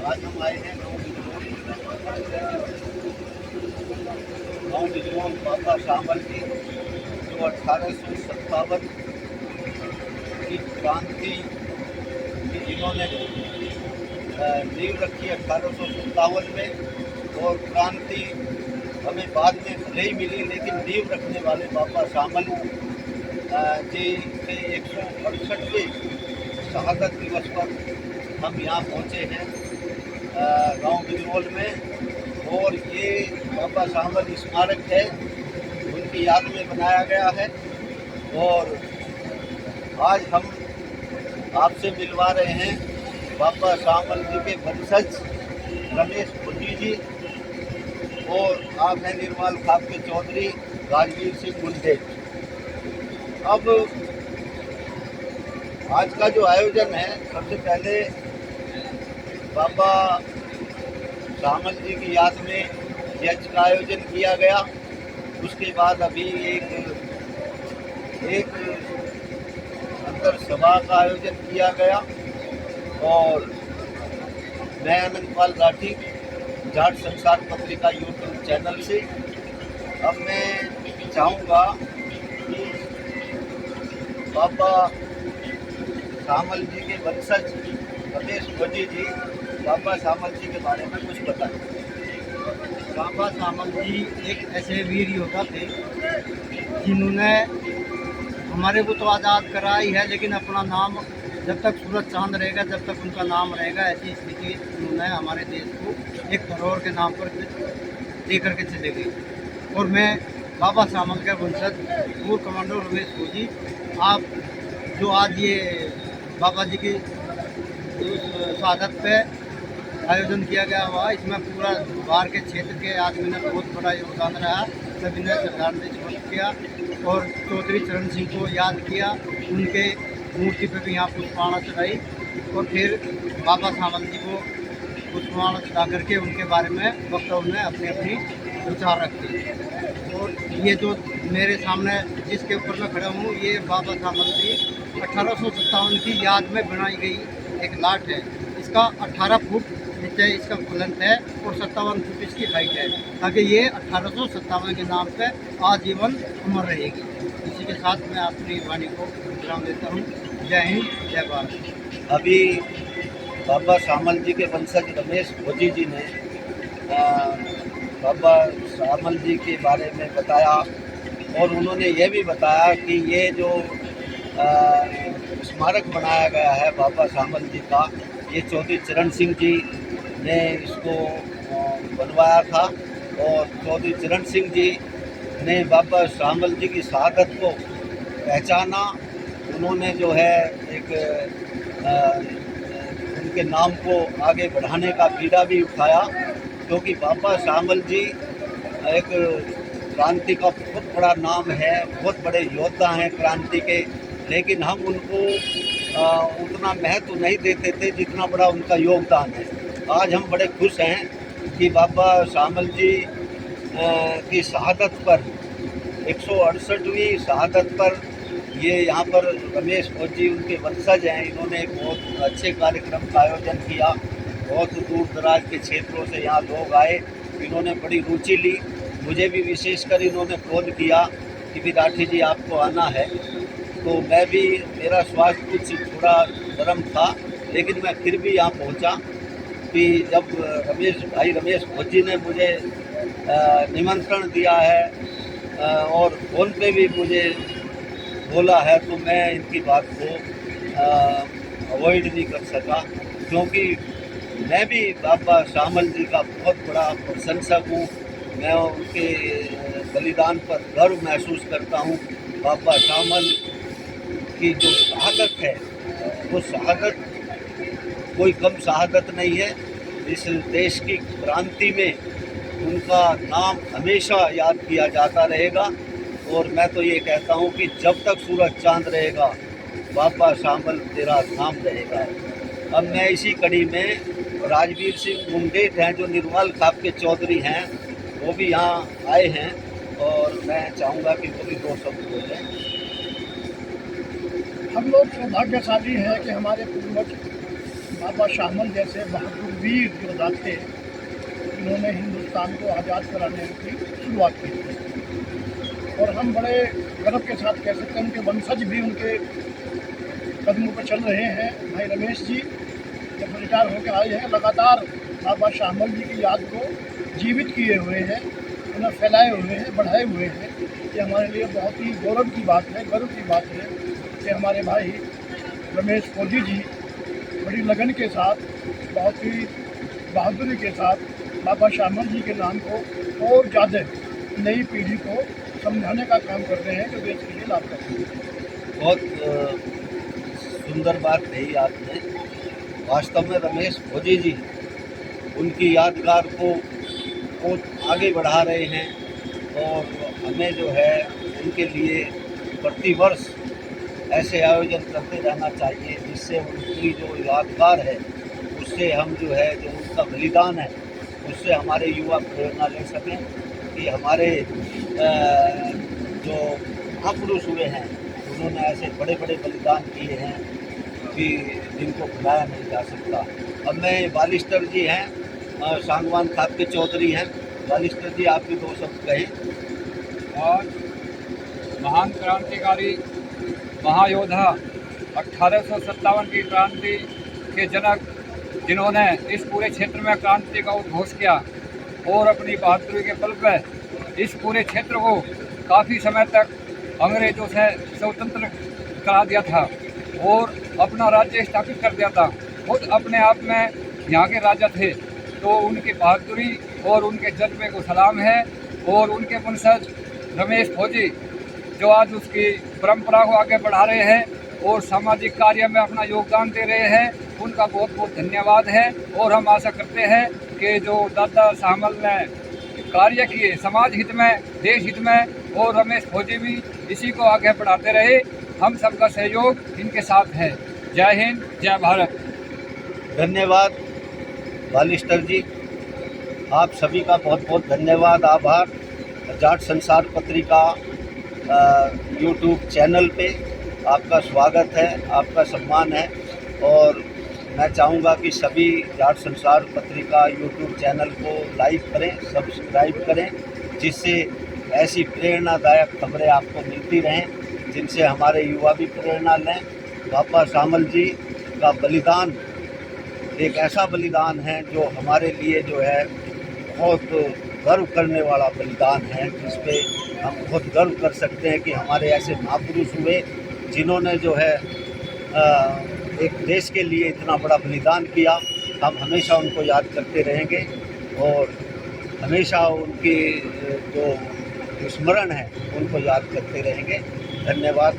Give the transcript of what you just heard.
आज हम आए हैं गाँव बिजनौर बाबा शामल जी, जो 1857 की क्रांति की जिन्होंने नींव रखी 1857 में। और क्रांति हमें बाद में भले ही मिली, लेकिन नींव रखने वाले बाबा शामल जी के 168वें शहादत दिवस पर हम यहाँ पहुँचे हैं गांव बिजनौर में। और ये बाबा शामल स्मारक है, उनकी याद में बनाया गया है। और आज हम आपसे मिलवा रहे हैं बाबा शामल जी के वंशज रमेश भोजी जी, और आप हैं निर्मल खाप के चौधरी राजवीर सिंह मुंडे। अब आज का जो आयोजन है, सबसे पहले बाबा शामल जी की याद में यज्ञ का आयोजन किया गया। उसके बाद अभी एक अंतर सभा का आयोजन किया गया। और मैं आनंद पाल राठी, जाट संसार पत्रिका यूट्यूब चैनल से अब मैं चाहूँगा कि बाबा शामल जी के वंशज रमेश भोजी जी बाबा शामल जी के बारे में कुछ बताएं। बाबा शामल जी एक ऐसे वीर योद्धा थे जिन्होंने हमारे को तो आज़ाद कराई है, लेकिन अपना नाम जब तक सूरज चांद रहेगा, जब तक उनका नाम रहेगा, ऐसी स्थिति उन्होंने हमारे देश को एक धरोहर के नाम पर दे करके चले गए। और मैं बाबा शामल के वंशज पूर्व कमांडो रमेश भोजी, आप जो आज ये बाबा जी की शहादत पे आयोजन किया गया हुआ, इसमें पूरा बाहर के क्षेत्र के आदमी ने बहुत बड़ा योगदान रहा। सभी ने श्रद्धांजलि किया और चौधरी चरण सिंह को याद किया, उनके मूर्ति पर भी यहाँ पुष्पाणा चढ़ाई और फिर बाबा शामल जी को पुष्पाणा चढ़ा करके उनके बारे में वक्तव्य में अपनी अपनी विचार रखे। और ये जो मेरे सामने जिसके ऊपर मैं खड़ा हूँ, ये बाबा शामल जी 1857 की याद में बनाई गई एक लाट है। इसका 18 फुट नीचे इसका बुलंद है और 57 फुट इसकी हाइट है, ताकि ये 1857 के नाम पे आजीवन अमर रहेगी। इसी के साथ मैं अपनी वाणी को विराम देता हूँ। जय हिंद, जय भारत। अभी बाबा शामल जी के वंशज रमेश भोजी जी ने बाबा शामल जी के बारे में बताया, और उन्होंने ये भी बताया कि ये जो स्मारक बनाया गया है बाबा शामल जी का, ये चौधरी चरण सिंह जी ने इसको बनवाया था। और चौधरी चरण सिंह जी ने बाबा शामल जी की शहादत को पहचाना। उन्होंने जो है एक उनके नाम को आगे बढ़ाने का बीड़ा भी उठाया, क्योंकि बाबा शामल जी एक क्रांति का बहुत बड़ा नाम है, बहुत बड़े योद्धा हैं क्रांति के, लेकिन हम उनको उतना महत्व नहीं देते थे जितना बड़ा उनका योगदान है। आज हम बड़े खुश हैं कि बाबा शामल जी की शहादत पर 168वीं शहादत पर ये यहाँ पर रमेश भोजी उनके वंशज हैं, इन्होंने एक बहुत अच्छे कार्यक्रम का आयोजन किया। बहुत दूर दराज के क्षेत्रों से यहाँ लोग आए, इन्होंने बड़ी रुचि ली। मुझे भी विशेषकर इन्होंने फोन किया कि भी राठी जी आपको आना है, तो मैं भी, मेरा स्वास्थ्य कुछ थोड़ा गर्म था, लेकिन मैं फिर भी यहाँ पहुँचा। कि जब रमेश भोजी ने मुझे निमंत्रण दिया है और फ़ोन पे भी मुझे बोला है, तो मैं इनकी बात को अवॉइड नहीं कर सका, क्योंकि मैं भी बाबा शामल जी का बहुत बड़ा प्रशंसक हूँ। मैं उनके बलिदान पर गर्व महसूस करता हूँ। बाबा शामल की जो शहादत है, वो शहादत कोई कम शहादत नहीं है। इस देश की क्रांति में उनका नाम हमेशा याद किया जाता रहेगा। और मैं तो ये कहता हूँ कि जब तक सूरज चांद रहेगा, बाबा शामल तेरा नाम रहेगा। अब मैं इसी कड़ी में राजवीर सिंह मुंडेट हैं, जो निर्मल खाप के चौधरी हैं, वो भी यहाँ आए हैं, और मैं चाहूँगा कि वो भी दो शब्द बोलें। हम लोग सौभाग्यशाली हैं कि हमारे पूर्वज बाबा शामल जैसे बहादुर वीर योद्धा थे, इन्होंने हिंदुस्तान को आज़ाद कराने की शुरुआत की थी। और हम बड़े गर्व के साथ कह सकते हैं उनके वंशज भी उनके कदमों पर चल रहे हैं। भाई रमेश जी जब रिटायर होकर आए हैं, लगातार बाबा शामल जी की याद को जीवित किए हुए हैं, उन्हें फैलाए हुए हैं, बढ़ाए हुए हैं। ये हमारे लिए बहुत ही गौरव की बात है, गर्व की बात है कि हमारे भाई रमेश फौजी जी बड़ी लगन के साथ, बहुत ही बहादुरी के साथ बाबा शामल जी के नाम को और ज़्यादा नई पीढ़ी को समझाने का काम कर रहे हैं जो देश के लिए लाभकारी है। बहुत सुंदर बात कही आपने। वास्तव में रमेश फौजी जी उनकी यादगार को आगे बढ़ा रहे हैं और हमें जो है उनके लिए प्रतिवर्ष ऐसे आयोजन करते रहना चाहिए जिससे उनकी जो यादगार है उससे हम जो है जो उनका बलिदान है उससे हमारे युवा प्रेरणा ले सकें कि हमारे जो महापुरुष हुए हैं उन्होंने ऐसे बड़े बड़े बलिदान किए हैं कि जिनको भुलाया नहीं जा सकता। अब मैं बालिस्टर जी हैं, सांगवान खाप के चौधरी हैं। बालिस्टर जी आप भी दो शब्द कहें। और महान क्रांतिकारी महायोद्धा 1857 की क्रांति के जनक जिन्होंने इस पूरे क्षेत्र में क्रांति का उद्घोष किया और अपनी बहादुरी के बल पर इस पूरे क्षेत्र को काफ़ी समय तक अंग्रेज़ों से स्वतंत्र करा दिया था और अपना राज्य स्थापित कर दिया था। खुद अपने आप में यहाँ के राजा थे, तो उनकी बहादुरी और उनके जज्बे को सलाम है। और उनके वंशज रमेश फौजी जो आज उसकी परंपरा को आगे बढ़ा रहे हैं और सामाजिक कार्य में अपना योगदान दे रहे हैं, उनका बहुत बहुत धन्यवाद है। और हम आशा करते हैं कि जो दादा शामल ने कार्य किए समाज हित में, देश हित में, और रमेश फौजी भी इसी को आगे बढ़ाते रहे। हम सबका सहयोग इनके साथ है। जय हिंद, जय भारत। धन्यवाद बालिस्टर जी, आप सभी का बहुत बहुत धन्यवाद, आभार। जाट संसार पत्रिका यूट्यूब चैनल पे आपका स्वागत है, आपका सम्मान है। और मैं चाहूँगा कि सभी जाट संसार पत्रिका यूट्यूब चैनल को लाइक करें, सब्सक्राइब करें, जिससे ऐसी प्रेरणादायक खबरें आपको मिलती रहें, जिनसे हमारे युवा भी प्रेरणा लें। बाबा शामल जी का बलिदान एक ऐसा बलिदान है जो हमारे लिए जो है बहुत गर्व करने वाला बलिदान है, जिस पे हम बहुत गर्व कर सकते हैं कि हमारे ऐसे महापुरुष हुए जिन्होंने जो है एक देश के लिए इतना बड़ा बलिदान किया। हम हमेशा उनको याद करते रहेंगे और हमेशा उनकी जो स्मरण है उनको याद करते रहेंगे। धन्यवाद।